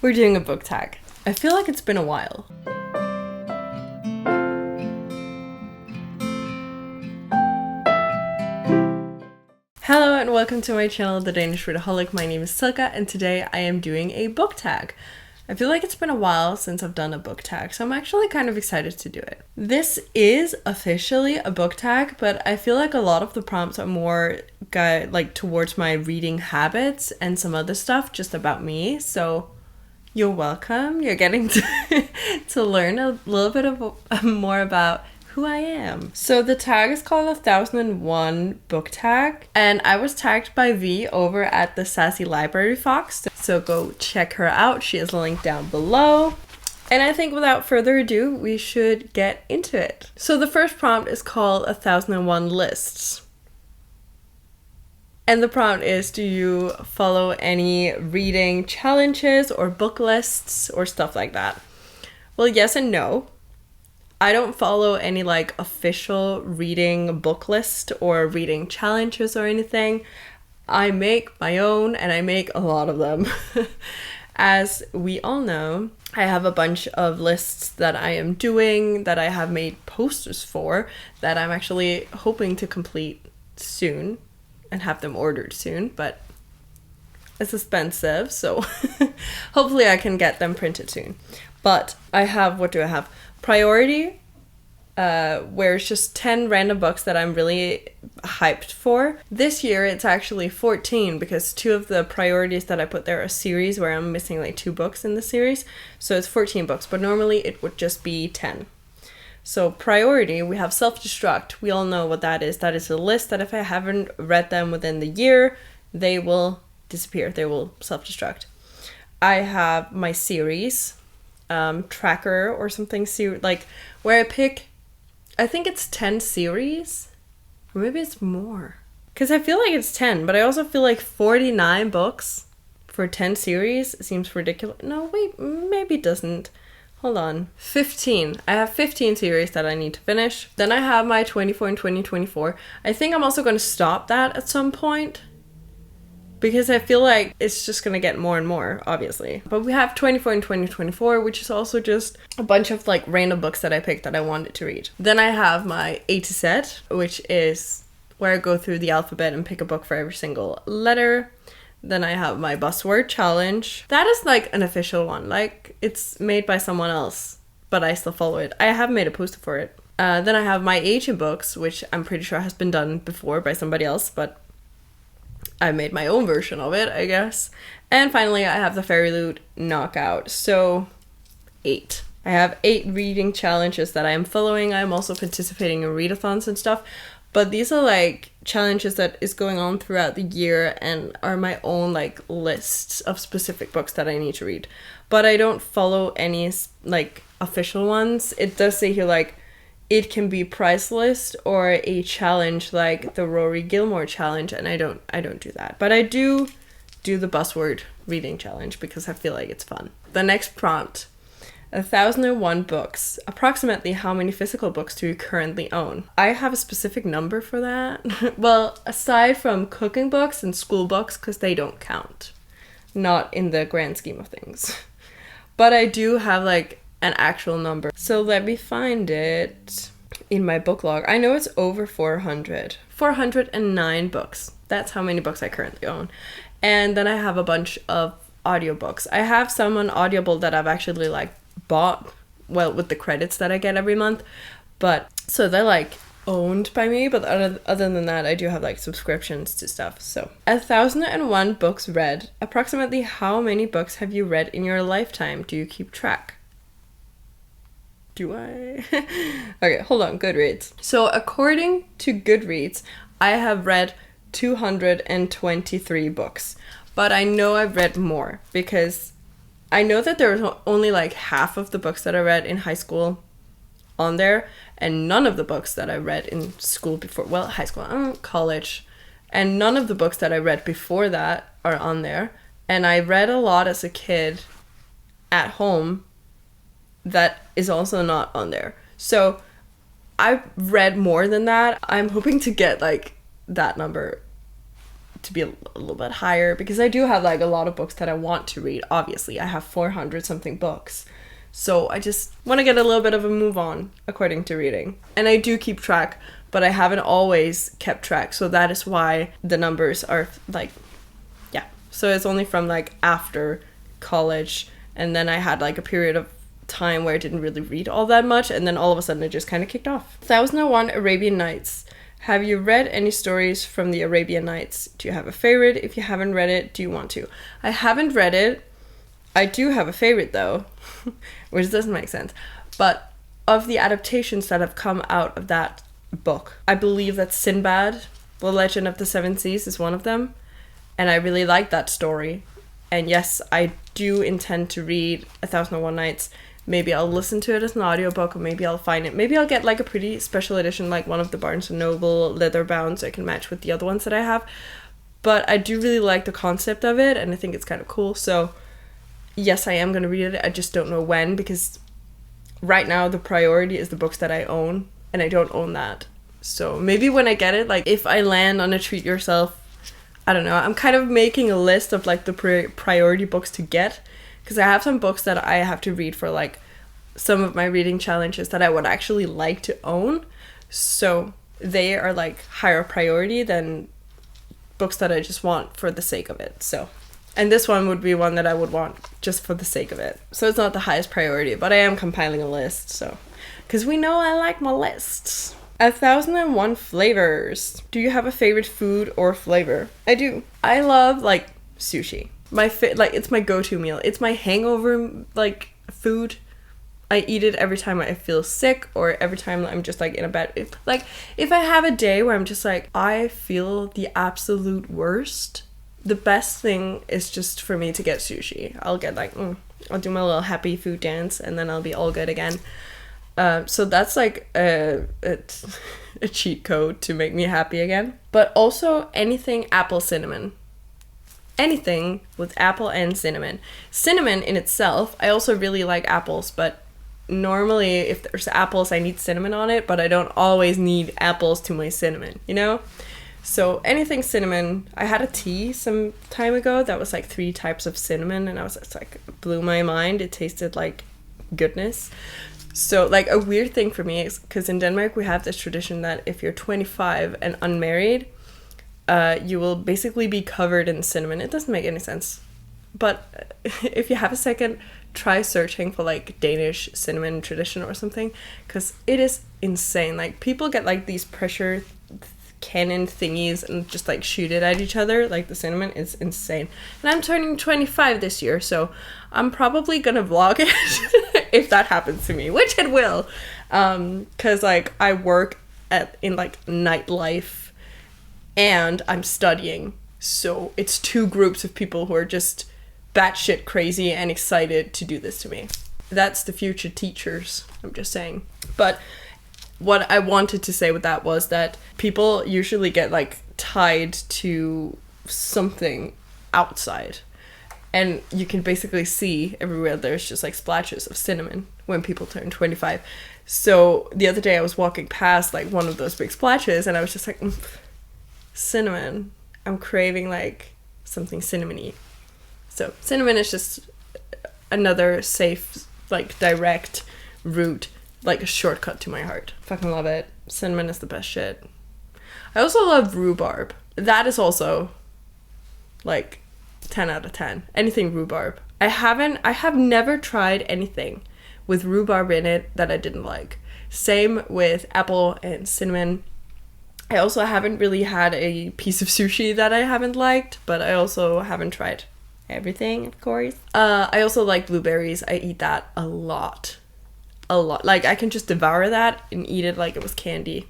We're doing a book tag. I feel like it's been a while. Hello and welcome to my channel, The Danish Readaholic. My name is Silka and today I am doing a book tag. I feel like it's been a while since I've done a book tag, so I'm actually kind of excited to do it. This is officially a book tag, but I feel like a lot of the prompts are more towards my reading habits and some other stuff just about me, so you're welcome. You're getting to learn a little bit more about who I am. So the tag is called 1001 book tag, and I was tagged by V over at the Sassy Library Fox, so go check her out. She is linked down below. And I think without further ado, we should get into it. So the first prompt is called 1001 lists. And the prompt is, do you follow any reading challenges or book lists or stuff like that? Well, yes and no. I don't follow any official reading book list or reading challenges or anything. I make my own, and I make a lot of them. As we all know, I have a bunch of lists that I am doing, that I have made posters for, that I'm actually hoping to complete soon and have them ordered soon, but it's expensive, so hopefully I can get them printed soon. But I have, what do I have? Priority, where it's just 10 random books that I'm really hyped for. This year it's actually 14 because 2 of the priorities that I put there are series where I'm missing 2 books in the series. So it's 14 books, but normally it would just be 10. So priority, we have self-destruct. We all know what that is. That is a list that if I haven't read them within the year, they will disappear. They will self-destruct. I have my series tracker or something, where I pick, I think it's 10 series, or maybe it's more, because I feel like it's 10, but I also feel like 49 books for 10 series seems ridiculous. No, wait, maybe it doesn't. Hold on. 15. I have 15 series that I need to finish. Then I have my 24 and 2024. I think I'm also going to stop that at some point, because I feel like it's just going to get more and more, obviously. But we have 24 and 2024, which is also just a bunch of random books that I picked that I wanted to read. Then I have my A to Z, which is where I go through the alphabet and pick a book for every single letter. Then I have my buzzword challenge. That is an official one. It's made by someone else, but I still follow it. I have made a poster for it. Then I have my age in books, which I'm pretty sure has been done before by somebody else, but I made my own version of it, I guess. And finally, I have the Fairy Loot Knockout. So, 8. I have 8 reading challenges that I am following. I'm also participating in readathons and stuff. But these are challenges that is going on throughout the year and are my own lists of specific books that I need to read. But I don't follow any official ones. It does say here it can be prize list or a challenge like the Rory Gilmore challenge, and I don't do that. But I do the buzzword reading challenge because I feel like it's fun. The next prompt, 1001 books. Approximately how many physical books do you currently own? I have a specific number for that. Well, aside from cooking books and school books, because they don't count. Not in the grand scheme of things. But I do have an actual number. So let me find it in my book log. I know it's over 400. 409 books. That's how many books I currently own. And then I have a bunch of audiobooks. I have some on Audible that I've actually bought, well, with the credits that I get every month. But so they're owned by me, but other than that, I do have subscriptions to stuff. So 1001 books read. Approximately how many books have you read in your lifetime? Do you keep track? Do I? Okay, hold on. Goodreads. So according to Goodreads, I have read 223 books, but I know I've read more because I know that there was only half of the books that I read in high school on there, and none of the books that I read in school before, well, high school, college, and none of the books that I read before that are on there. And I read a lot as a kid at home that is also not on there. So I've read more than that. I'm hoping to get that number to be a little bit higher, because I do have like a lot of books that I want to read. Obviously, I have 400 something books. So I just want to get a little bit of a move on according to reading. And I do keep track, but I haven't always kept track. So that is why the numbers are like, yeah. So it's only from like after college. And then I had like a period of time where I didn't really read all that much. And then all of a sudden it just kind of kicked off. 1001 Arabian Nights. Have you read any stories from the Arabian Nights? Do you have a favorite? If you haven't read it, do you want to? I haven't read it. I do have a favorite though, which doesn't make sense. But of the adaptations that have come out of that book, I believe that Sinbad, The Legend of the Seven Seas, is one of them. And I really like that story. And yes, I do intend to read 1001 Nights. Maybe I'll listen to it as an audiobook, or maybe I'll find it. Maybe I'll get like a pretty special edition, like one of the Barnes & Noble leather bound, so I can match with the other ones that I have. But I do really like the concept of it, and I think it's kind of cool. So yes, I am going to read it. I just don't know when, because right now the priority is the books that I own, and I don't own that. So maybe when I get it, like if I land on a Treat Yourself, I don't know. I'm kind of making a list of like the priority books to get, because I have some books that I have to read for like some of my reading challenges that I would actually like to own. So they are like higher priority than books that I just want for the sake of it. So, and this one would be one that I would want just for the sake of it. So it's not the highest priority, but I am compiling a list. So, because we know I like my lists. 1001 Flavors. Do you have a favorite food or flavor? I do. I love like sushi. Like it's my go-to meal. It's my hangover like food. I eat it every time I feel sick, or every time I'm just like in a bad, if I have a day where I'm just like I feel the absolute worst, the best thing is just for me to get sushi. I'll get like I'll do my little happy food dance, and then I'll be all good again. So that's like a cheat code to make me happy again. But also anything apple cinnamon. Anything with apple and cinnamon. Cinnamon in itself, I also really like apples, but normally if there's apples, I need cinnamon on it, but I don't always need apples to my cinnamon, you know? So anything cinnamon. I had a tea some time ago that was like 3 types of cinnamon, and it's like blew my mind. It tasted like goodness. So like a weird thing for me is because in Denmark we have this tradition that if you're 25 and unmarried, you will basically be covered in cinnamon. It doesn't make any sense. But if you have a second, try searching for like Danish cinnamon tradition or something, because it is insane. Like people get like these pressure cannon thingies and just like shoot it at each other. Like the cinnamon is insane. And I'm turning 25 this year, so I'm probably gonna vlog it if that happens to me, which it will, because like I work in like nightlife and I'm studying, so it's 2 groups of people who are just batshit crazy and excited to do this to me. That's the future teachers, I'm just saying. But what I wanted to say with that was that people usually get like tied to something outside, and you can basically see everywhere there's just like splashes of cinnamon when people turn 25. So the other day I was walking past like one of those big splashes, and I was just like, cinnamon. I'm craving like something cinnamony. So cinnamon is just another safe, like direct route, like a shortcut to my heart. Fucking love it. Cinnamon is the best shit. I also love rhubarb. That is also like 10 out of 10. Anything rhubarb. I have never tried anything with rhubarb in it that I didn't like. Same with apple and cinnamon. I also haven't really had a piece of sushi that I haven't liked, but I also haven't tried everything, of course. I also like blueberries. I eat that a lot. Like I can just devour that and eat it like it was candy.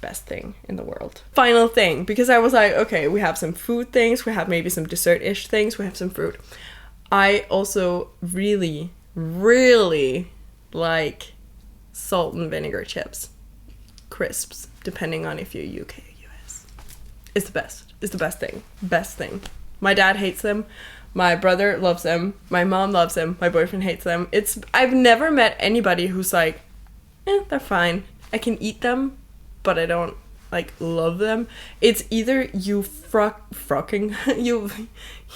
Best thing in the world. Final thing, because I was like, okay, we have some food things, we have maybe some dessert-ish things, we have some fruit. I also really, really like salt and vinegar chips. Crisps, depending on if you're UK or US. It's the best. It's the best thing. Best thing. My dad hates them. My brother loves them. My mom loves them. My boyfriend hates them. I've never met anybody who's like, they're fine. I can eat them, but I don't like love them. It's either you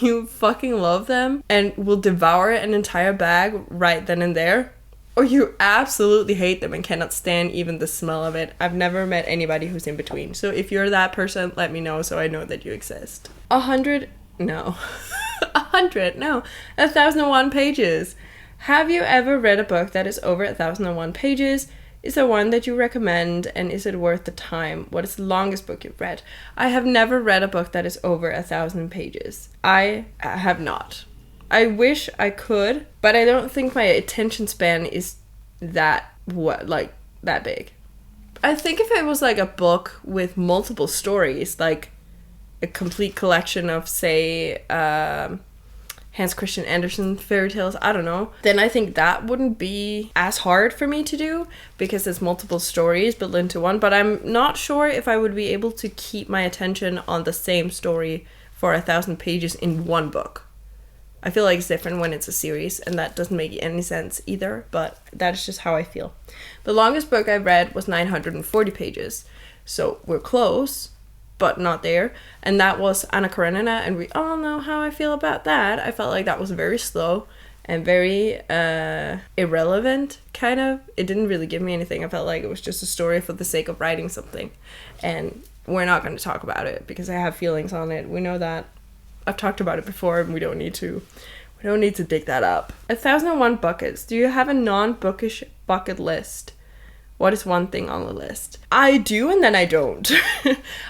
you fucking love them and will devour an entire bag right then and there, or you absolutely hate them and cannot stand even the smell of it. I've never met anybody who's in between. So if you're that person, let me know so I know that you exist. 100? No. 100? No. 1,001 pages. Have you ever read a book that is over 1,001 pages? Is there one that you recommend, and is it worth the time? What is the longest book you've read? I have never read a book that is over 1,000 pages. I have not. I wish I could, but I don't think my attention span is that big. I think if it was like a book with multiple stories, like a complete collection of, say, Hans Christian Andersen fairy tales, I don't know, then I think that wouldn't be as hard for me to do because there's multiple stories built into one. But I'm not sure if I would be able to keep my attention on the same story for 1,000 pages in one book. I feel like it's different when it's a series, and that doesn't make any sense either, but that's just how I feel. The longest book I read was 940 pages, so we're close, but not there, and that was Anna Karenina, and we all know how I feel about that. I felt like that was very slow and very irrelevant, kind of. It didn't really give me anything. I felt like it was just a story for the sake of writing something, and we're not going to talk about it because I have feelings on it. We know that. I've talked about it before, and we don't need to dig that up. 1,001 buckets. Do you have a non-bookish bucket list? What is one thing on the list? I do, and then I don't.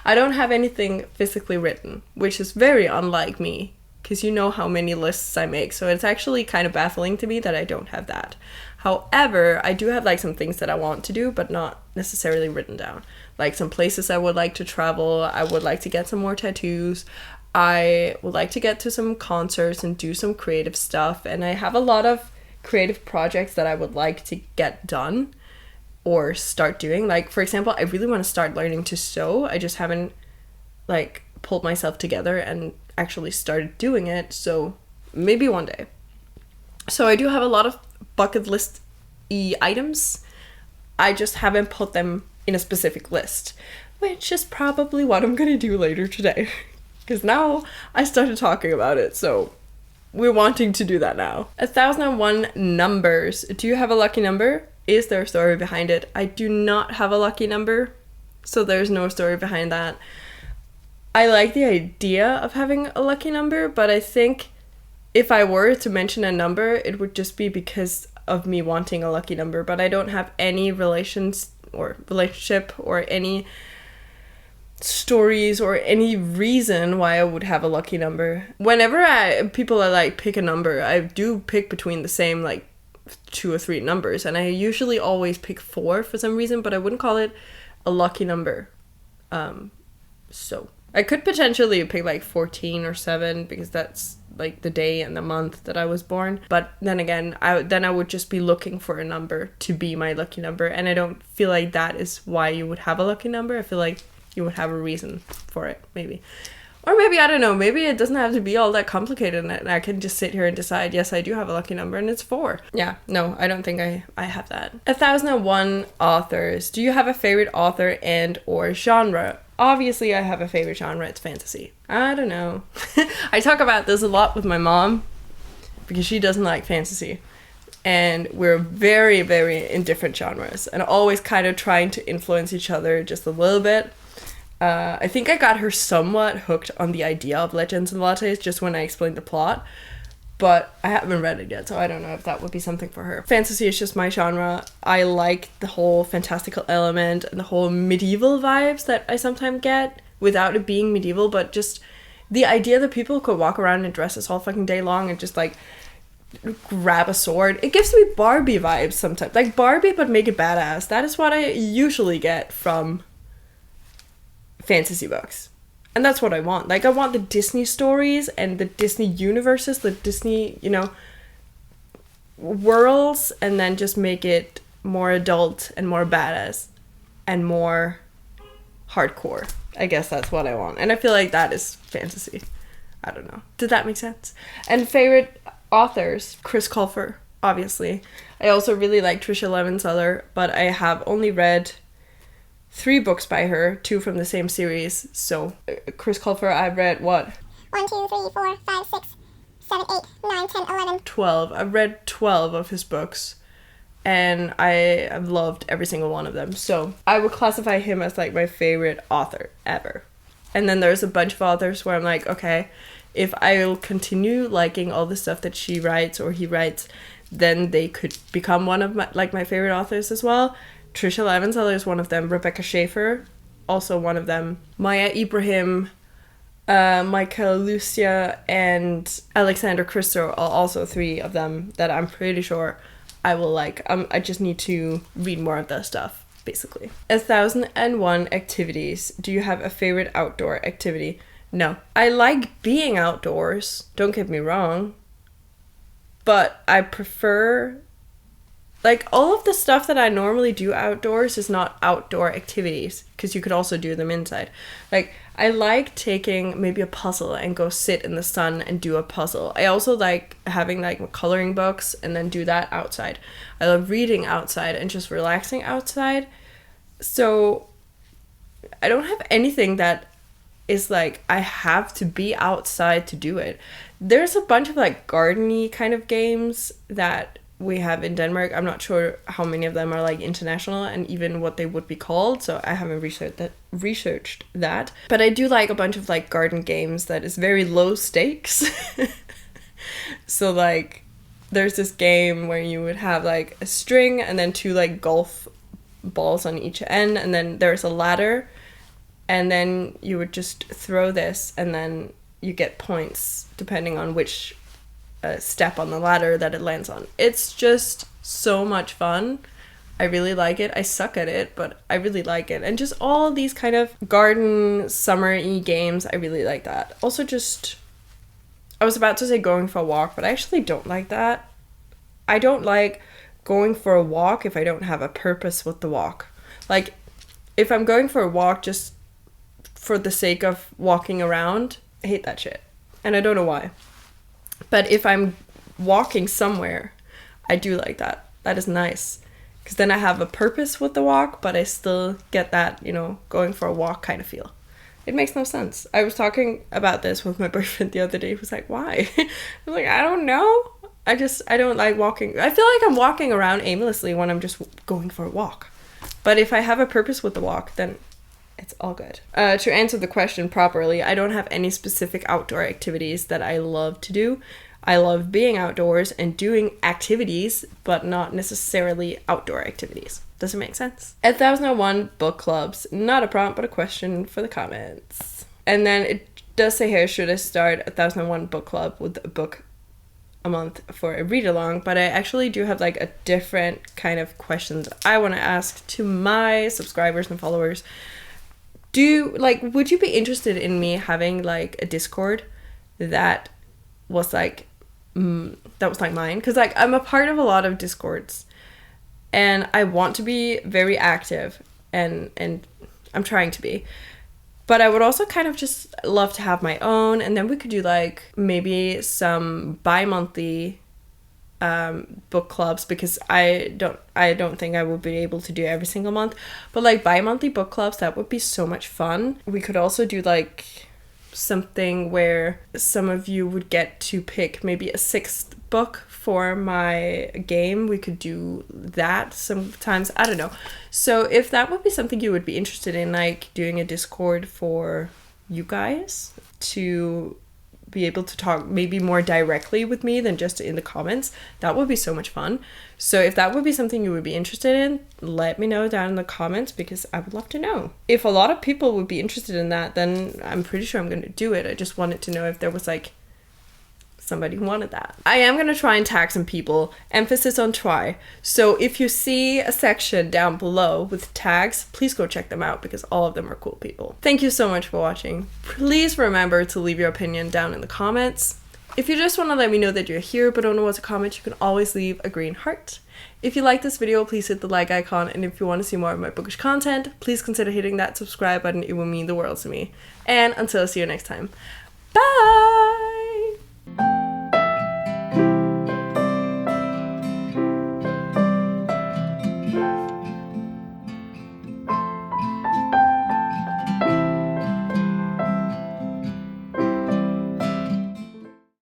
I don't have anything physically written, which is very unlike me, because you know how many lists I make, so it's actually kind of baffling to me that I don't have that. However, I do have like some things that I want to do, but not necessarily written down. Like some places I would like to travel. I would like to get some more tattoos. I would like to get to some concerts and do some creative stuff, and I have a lot of creative projects that I would like to get done or start doing. Like, for example, I really want to start learning to sew. I just haven't like pulled myself together and actually started doing it, so maybe one day. So I do have a lot of bucket list-y items. I just haven't put them in a specific list, which is probably what I'm gonna do later today. Because now I started talking about it, so we're wanting to do that now. 1,001 numbers. Do you have a lucky number? Is there a story behind it? I do not have a lucky number, so there's no story behind that. I like the idea of having a lucky number, but I think if I were to mention a number, it would just be because of me wanting a lucky number, but I don't have any relationship or any stories or any reason why I would have a lucky number. Whenever people are like, pick a number, I do pick between the same like 2 or 3 numbers, and I usually always pick 4 for some reason, but I wouldn't call it a lucky number. So I could potentially pick like 14 or 7 because that's like the day and the month that I was born, but then again I would just be looking for a number to be my lucky number, and I don't feel like that is why you would have a lucky number. I feel like you would have a reason for it, maybe. Or maybe, I don't know, maybe it doesn't have to be all that complicated and I can just sit here and decide, yes, I do have a lucky number and it's 4. Yeah, no, I don't think I have that. 1,001 authors. Do you have a favorite author and or genre? Obviously, I have a favorite genre. It's fantasy. I don't know. I talk about this a lot with my mom because she doesn't like fantasy. And we're very, very in different genres and always kind of trying to influence each other just a little bit. I think I got her somewhat hooked on the idea of Legends and Lattes just when I explained the plot, but I haven't read it yet, so I don't know if that would be something for her. Fantasy is just my genre. I like the whole fantastical element and the whole medieval vibes that I sometimes get without it being medieval, but just the idea that people could walk around in dresses all fucking day long and just like grab a sword. It gives me Barbie vibes sometimes. Like Barbie, but make it badass. That is what I usually get from fantasy books. And that's what I want. Like, I want the Disney stories and the Disney universes, the Disney, worlds, and then just make it more adult and more badass and more hardcore. I guess that's what I want. And I feel like that is fantasy. I don't know. Did that make sense? And favorite authors, Chris Colfer, obviously. I also really like Trisha Levenseller, but I have only read 3 books by her, 2 from the same series. So Chris Colfer, I've read what? 1, 2, 3, 4, 5, 6, 7, 8, 9, 10, 11. 12. I've read 12 of his books. And I have loved every single one of them. So I would classify him as like my favorite author ever. And then there's a bunch of authors where I'm like, okay, if I'll continue liking all the stuff that she writes or he writes, then they could become one of my favorite authors as well. Trisha Levenseller is one of them. Rebecca Schaeffer, also one of them. Maya Ibrahim, Michael Lucia, and Alexander Christo are also 3 of them that I'm pretty sure I will like. I just need to read more of their stuff, basically. 1001 activities. Do you have a favorite outdoor activity? No. I like being outdoors, don't get me wrong. But I prefer... Like, all of the stuff that I normally do outdoors is not outdoor activities, because you could also do them inside. Like, I like taking maybe a puzzle and go sit in the sun and do a puzzle. I also like having, like, coloring books and then do that outside. I love reading outside and just relaxing outside. So, I don't have anything that is, like, I have to be outside to do it. There's a bunch of, like, garden-y kind of games that we have in Denmark. I'm not sure how many of them are like international and even what they would be called, so I haven't researched that. But I do like a bunch of like garden games that is very low stakes. So like there's this game where you would have like a string and then 2 like golf balls on each end, and then there's a ladder, and then you would just throw this and then you get points depending on which step on the ladder that it lands on. It's just so much fun. I really like it. I suck at it, but I really like it. And just all these kind of garden summer-y games, I really like that. Also just, I was about to say going for a walk, but I actually don't like that. I don't like going for a walk if I don't have a purpose with the walk. Like, if I'm going for a walk just for the sake of walking around, I hate that shit. And I don't know why. But if I'm walking somewhere, I do like that. That is nice. Because then I have a purpose with the walk, but I still get that, you know, going for a walk kind of feel. It makes no sense. I was talking about this with my boyfriend the other day. He was like, why? I was like, I don't know. I don't like walking. I feel like I'm walking around aimlessly when I'm just going for a walk. But if I have a purpose with the walk, then it's all good. To answer the question properly, I don't have any specific outdoor activities that I love to do. I love being outdoors and doing activities, but not necessarily outdoor activities. Does it make sense? 1001 book clubs. Not a prompt, but a question for the comments. And then it does say here, should I start 1001 book club with a book a month for a read along? But I actually do have like a different kind of questions I want to ask to my subscribers and followers. Would you be interested in me having like a Discord that was like mine? Because like I'm a part of a lot of Discords and I want to be very active and I'm trying to be, but I would also kind of just love to have my own, and then we could do like maybe some bi-monthly book clubs, because I don't think I would be able to do every single month, but like bi-monthly book clubs, that would be so much fun. We could also do like something where some of you would get to pick maybe a 6th book for my game. We could do that sometimes. I don't know. So if that would be something you would be interested in, like doing a Discord for you guys to be able to talk maybe more directly with me than just in the comments, that would be so much fun. So if that would be something you would be interested in, let me know down in the comments, because I would love to know. If a lot of people would be interested in that, then I'm pretty sure I'm going to do it. I just wanted to know if there was like somebody who wanted that. I am going to try and tag some people, emphasis on try. So if you see a section down below with tags, please go check them out, because all of them are cool people. Thank you so much for watching. Please remember to leave your opinion down in the comments. If you just want to let me know that you're here but don't know what to comment, you can always leave a green heart. If you like this video, please hit the like icon, and if you want to see more of my bookish content, please consider hitting that subscribe button. It will mean the world to me. And until I see you next time, bye!